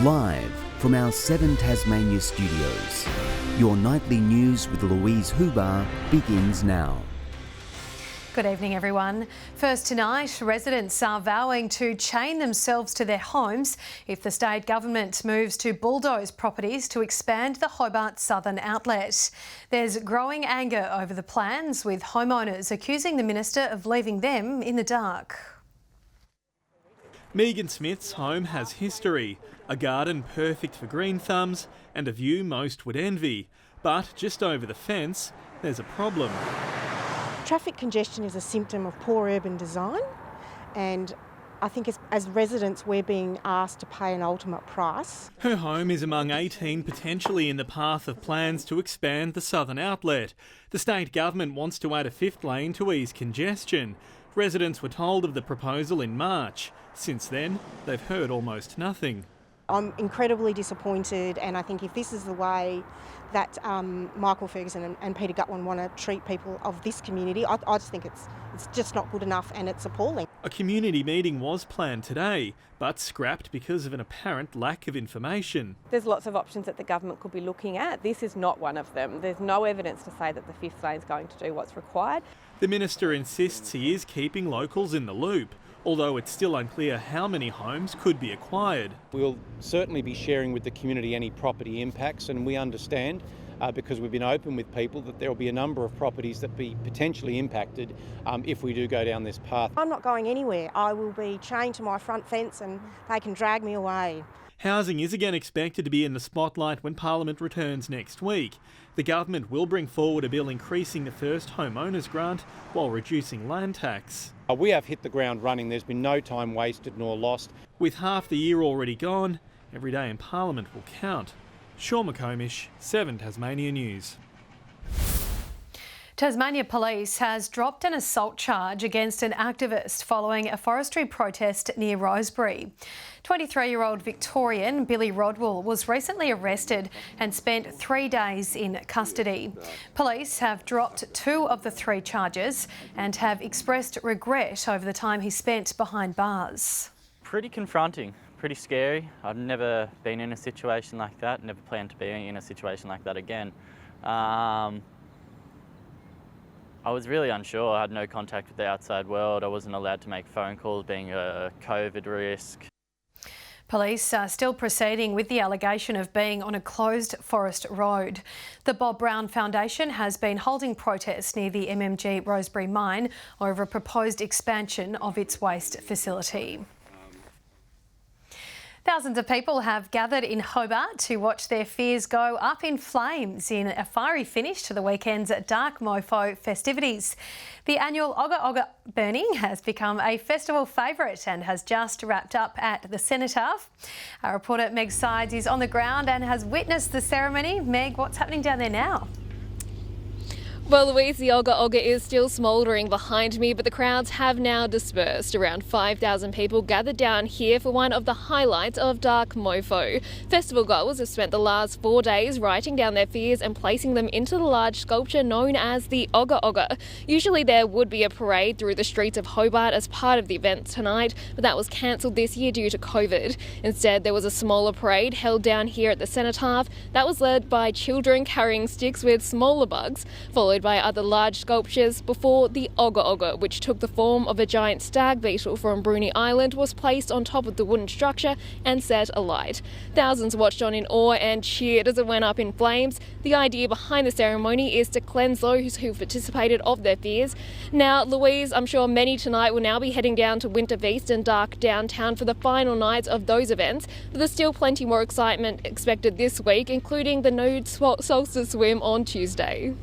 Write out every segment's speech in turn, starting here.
Live from our 7 Tasmania studios, your nightly news with Louise Huber begins now. Good evening, everyone. First tonight, residents are vowing to chain themselves to their homes if the state government moves to bulldoze properties to expand the Hobart Southern Outlet. There's growing anger over the plans, with homeowners accusing the minister of leaving them in the dark. Megan Smith's home has history, a garden perfect for green thumbs and a view most would envy. But just over the fence, there's a problem. Traffic congestion is a symptom of poor urban design, and I think as residents we're being asked to pay an ultimate price. Her home is among 18 potentially in the path of plans to expand the southern outlet. The state government wants to add a 5th lane to ease congestion. Residents were told of the proposal in March. Since then, they've heard almost nothing. I'm incredibly disappointed, and I think if this is the way that Michael Ferguson and Peter Gutwin want to treat people of this community, I just think it's just not good enough, and it's appalling. A community meeting was planned today, but scrapped because of an apparent lack of information. There's lots of options that the government could be looking at. This is not one of them. There's no evidence to say that the 5th lane is going to do what's required. The minister insists he is keeping locals in the loop, although it's still unclear how many homes could be acquired. We'll certainly be sharing with the community any property impacts, and we understand, because we've been open with people, that there will be a number of properties that be potentially impacted if we do go down this path. I'm not going anywhere. I will be chained to my front fence and they can drag me away. Housing is again expected to be in the spotlight when Parliament returns next week. The government will bring forward a bill increasing the first homeowners grant while reducing land tax. We have hit the ground running. There's been no time wasted nor lost. With half the year already gone, every day in Parliament will count. Sean McComish, 7 Tasmania News. Tasmania Police has dropped an assault charge against an activist following a forestry protest near Rosebery. 23-year-old Victorian Billy Rodwell was recently arrested and spent 3 days in custody. Police have dropped 2 of the 3 charges and have expressed regret over the time he spent behind bars. Pretty confronting, pretty scary. I've never been in a situation like that, never planned to be in a situation like that again. I was really unsure. I had no contact with the outside world. I wasn't allowed to make phone calls, being a COVID risk. Police are still proceeding with the allegation of being on a closed forest road. The Bob Brown Foundation has been holding protests near the MMG Rosebery mine over a proposed expansion of its waste facility. Thousands of people have gathered in Hobart to watch their fears go up in flames in a fiery finish to the weekend's Dark Mofo festivities. The annual Ogga Ogga burning has become a festival favourite and has just wrapped up at the Cenotaph. Our reporter Meg Sides is on the ground and has witnessed the ceremony. Meg, what's happening down there now? Well, Louise, the Ogga Ogga is still smouldering behind me, but the crowds have now dispersed. Around 5,000 people gathered down here for one of the highlights of Dark Mofo. Festival goers have spent the last 4 days writing down their fears and placing them into the large sculpture known as the Ogga Ogga. Usually there would be a parade through the streets of Hobart as part of the event tonight, but that was cancelled this year due to COVID. Instead, there was a smaller parade held down here at the Cenotaph that was led by children carrying sticks with smaller bugs, followed by other large sculptures before the Ogga Ogga, which took the form of a giant stag beetle from Bruny Island, was placed on top of the wooden structure and set alight. Thousands watched on in awe and cheered as it went up in flames. The idea behind the ceremony is to cleanse those who participated of their fears. Now, Louise, I'm sure many tonight will now be heading down to Winter Feast and Dark downtown for the final nights of those events, but there's still plenty more excitement expected this week, including the nude solstice swim on Tuesday.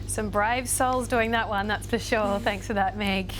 Some brave souls doing that one, that's for sure. Thanks for that, Meg.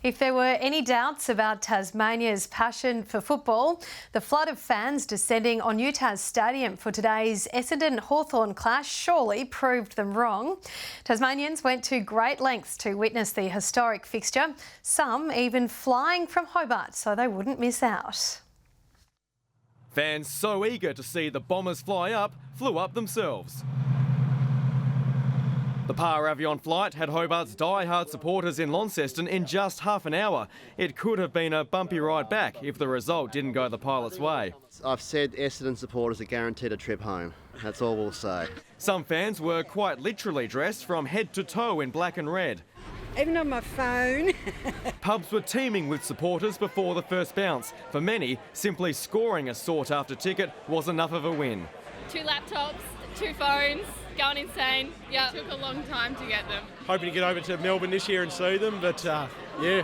If there were any doubts about Tasmania's passion for football, the flood of fans descending on UTAS Stadium for today's Essendon Hawthorn clash surely proved them wrong. Tasmanians went to great lengths to witness the historic fixture, some even flying from Hobart so they wouldn't miss out. Fans so eager to see the Bombers fly up, flew up themselves. The Par Avion flight had Hobart's die-hard supporters in Launceston in just half an hour. It could have been a bumpy ride back if the result didn't go the pilot's way. I've said Essendon supporters are guaranteed a trip home. That's all we'll say. Some fans were quite literally dressed from head to toe in black and red. Even on my phone. Pubs were teeming with supporters before the first bounce. For many, simply scoring a sought-after ticket was enough of a win. 2 laptops, 2 phones, going insane. Yeah, took a long time to get them. Hoping to get over to Melbourne this year and see them, but yeah,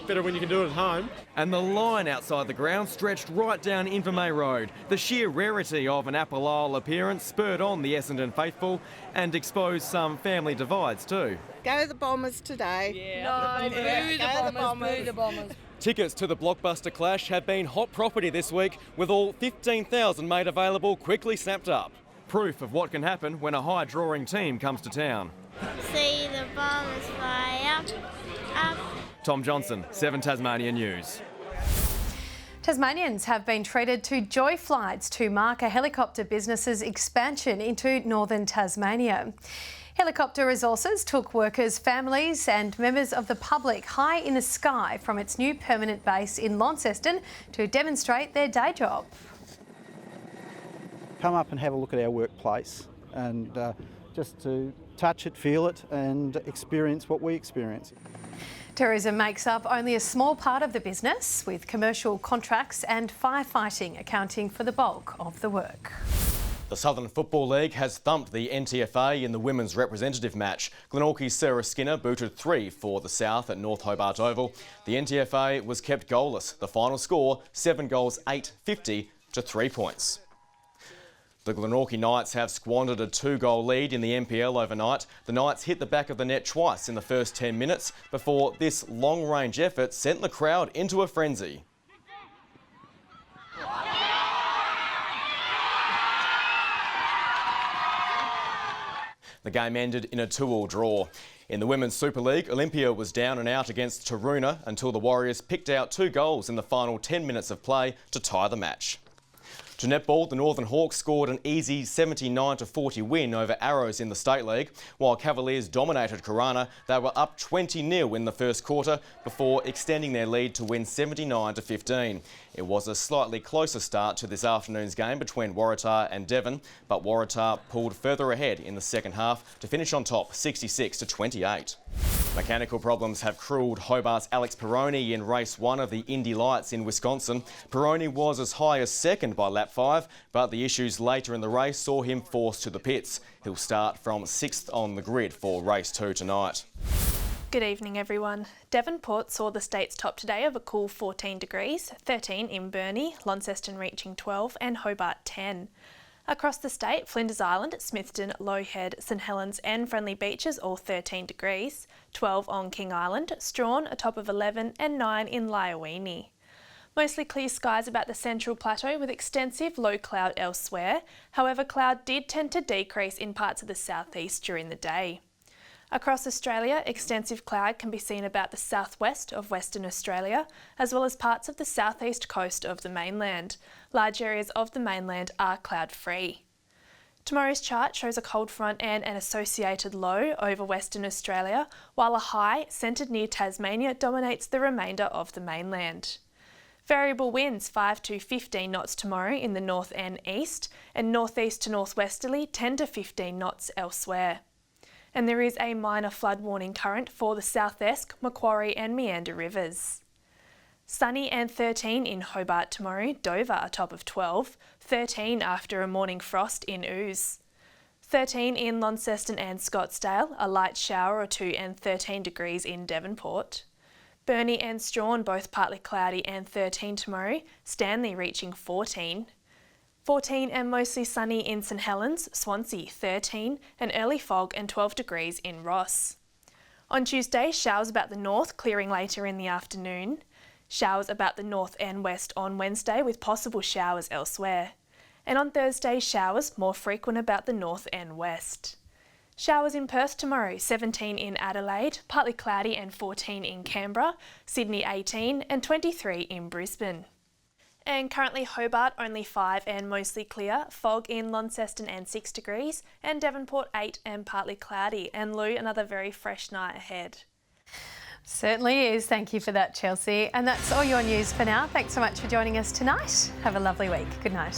better when you can do it at home. And the line outside the ground stretched right down Invermay Road. The sheer rarity of an Apple Isle appearance spurred on the Essendon faithful and exposed some family divides too. Go the Bombers today. Yeah, boo the Bombers. Tickets to the blockbuster clash have been hot property this week, with all 15,000 made available quickly snapped up. Proof of what can happen when a high-drawing team comes to town. See the Bombers fly up. Tom Johnson, 7 Tasmania News. Tasmanians have been treated to joy flights to mark a helicopter business's expansion into northern Tasmania. Helicopter Resources took workers, families and members of the public high in the sky from its new permanent base in Launceston to demonstrate their day job. Come up and have a look at our workplace and just to touch it, feel it and experience what we experience. Tourism makes up only a small part of the business, with commercial contracts and firefighting accounting for the bulk of the work. The Southern Football League has thumped the NTFA in the women's representative match. Glenorchy's Sarah Skinner booted 3 for the South at North Hobart Oval. The NTFA was kept goalless. The final score, 7 goals, 8-50 to 3 points. The Glenorchy Knights have squandered a 2-goal lead in the NPL overnight. The Knights hit the back of the net twice in the first 10 minutes before this long-range effort sent the crowd into a frenzy. The game ended in a 2-2 draw. In the Women's Super League, Olympia was down and out against Taroona until the Warriors picked out 2 goals in the final 10 minutes of play to tie the match. To netball, the Northern Hawks scored an easy 79-40 win over Arrows in the State League. While Cavaliers dominated Corona, they were up 20-0 in the first quarter before extending their lead to win 79-15. It was a slightly closer start to this afternoon's game between Waratah and Devon, but Waratah pulled further ahead in the second half to finish on top 66-28. Mechanical problems have cruelled Hobart's Alex Peroni in race 1 of the Indy Lights in Wisconsin. Peroni was as high as second by lap 5, but the issues later in the race saw him forced to the pits. He'll start from 6th on the grid for race 2 tonight. Good evening everyone. Devonport saw the state's top today of a cool 14 degrees, 13 in Burnie, Launceston reaching 12 and Hobart 10. Across the state, Flinders Island, Smithton, Low Head, St Helens and Friendly Beaches all 13 degrees, 12 on King Island, Strawn a top of 11 and 9 in Lyowini. Mostly clear skies about the Central Plateau with extensive low cloud elsewhere. However, cloud did tend to decrease in parts of the southeast during the day. Across Australia, extensive cloud can be seen about the southwest of Western Australia, as well as parts of the southeast coast of the mainland. Large areas of the mainland are cloud-free. Tomorrow's chart shows a cold front and an associated low over Western Australia, while a high centred near Tasmania dominates the remainder of the mainland. Variable winds 5 to 15 knots tomorrow in the north and east, and northeast to northwesterly 10 to 15 knots elsewhere. And there is a minor flood warning current for the South Esk, Macquarie and Meander rivers. Sunny and 13 in Hobart tomorrow, Dover a top of 12, 13 after a morning frost in Ooze. 13 in Launceston and Scottsdale, a light shower or 2 and 13 degrees in Devonport. Burnie and Strawn both partly cloudy and 13 tomorrow, Stanley reaching 14. 14 and mostly sunny in St Helens, Swansea 13 and early fog and 12 degrees in Ross. On Tuesday, showers about the north clearing later in the afternoon. Showers about the north and west on Wednesday with possible showers elsewhere. And on Thursday, showers more frequent about the north and west. Showers in Perth tomorrow, 17 in Adelaide, partly cloudy and 14 in Canberra, Sydney 18 and 23 in Brisbane. And currently Hobart only 5 and mostly clear, fog in Launceston and 6 degrees, and Devonport 8 and partly cloudy, and Lou, another very fresh night ahead. Certainly is. Thank you for that, Chelsea. And that's all your news for now. Thanks so much for joining us tonight. Have a lovely week. Good night.